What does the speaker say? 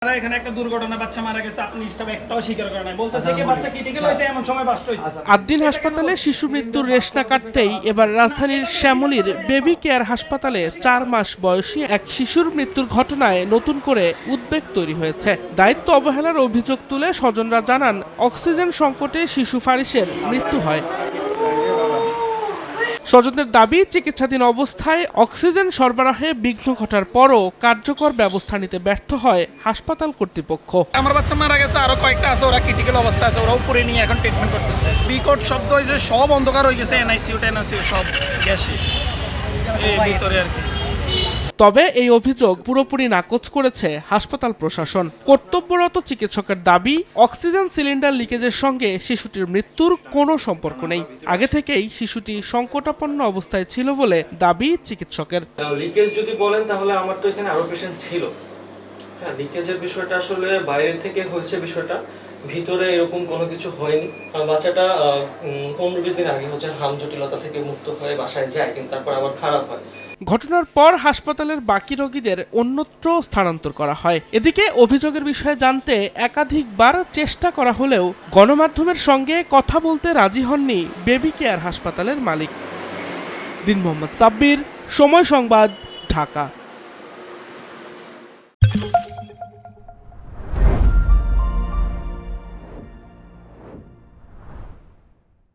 এখানে একটা দুর্ঘটনা বাচ্চা মারা গেছে আপনি স্টাফ একটাও স্বীকার করে নাই বলতেছে কি বাচ্চা ক্রিটিক্যাল হয়েছে এমন সময় বাস্ট হয়েছে। আদ্দিন হাসপাতালে শিশু মৃত্যুর রেশ না কাটতেই এবার রাজধানীর শ্যামলীর বেবি কেয়ার হাসপাতালে 4 মাস বয়সী এক শিশুর মৃত্যুর ঘটনায় নতুন করে উদ্বেগ তৈরি হয়েছে। দায়িত্ব অবহেলার অভিযোগ তুলে স্বজনরা জানান অক্সিজেন সংকটে শিশু ফারিসের মৃত্যু হয়। স্বজনদের দাবি চিকিৎসাধীন অবস্থায় অক্সিজেন সরবরাহে বিঘ্ন ঘটার পরও কার্যকর ব্যবস্থা নিতে ব্যর্থ হয় হাসপাতাল কর্তৃপক্ষ। আমার বাচ্চা মারা গেছে, আরো কয়েকটা আছে ওরা ক্রিটিক্যাল অবস্থা আছে, ওরা উপরে নিয়ে এখন ট্রিটমেন্ট করতেছে। বিকট শব্দ হয়েছে, সব অন্ধকার হয়ে গেছে, এনআইসিইউ টেনআইসিইউ সব গ্যাসে এই ভিতরে আর কি। তবে এই অভিযোগ পুরোপুরি নাকচ করেছে হাসপাতাল প্রশাসন। কর্তব্যরত চিকিৎসকের দাবি অক্সিজেন সিলিন্ডার লিকেজের সঙ্গে শিশুটির মৃত্যুর কোনো সম্পর্ক নেই। আগে থেকেই শিশুটি সংকটাপন্ন অবস্থায় ছিল বলে দাবি চিকিৎসকের। লিকেজ যদি বলেন তাহলে আমার তো এখানে আরো পেশেন্ট ছিল। হ্যাঁ, লিকেজের বিষয়টা আসলে বাইরে থেকে হয়েছে, বিষয়টা ভিতরে এরকম কোনো কিছু হয়নি। বাচ্চাটা 15-20 দিন আগে হচ্ছে হাম জটিলতা থেকে মুক্ত হয়ে বাসায় যায়, কিন্তু তারপর আবার খারাপ হয়। ঘটনার পর হাসপাতালের বাকি রোগীদের অন্যত্র স্থানান্তর করা হয়। এদিকে অভিযোগের বিষয়ে জানতে একাধিকবার চেষ্টা করা হলেও গণমাধ্যমের সঙ্গে কথা বলতে রাজি হননি বেবি কেয়ার হাসপাতালের মালিক। দিন মোহাম্মদ সাব্বির, সময় সংবাদ, ঢাকা।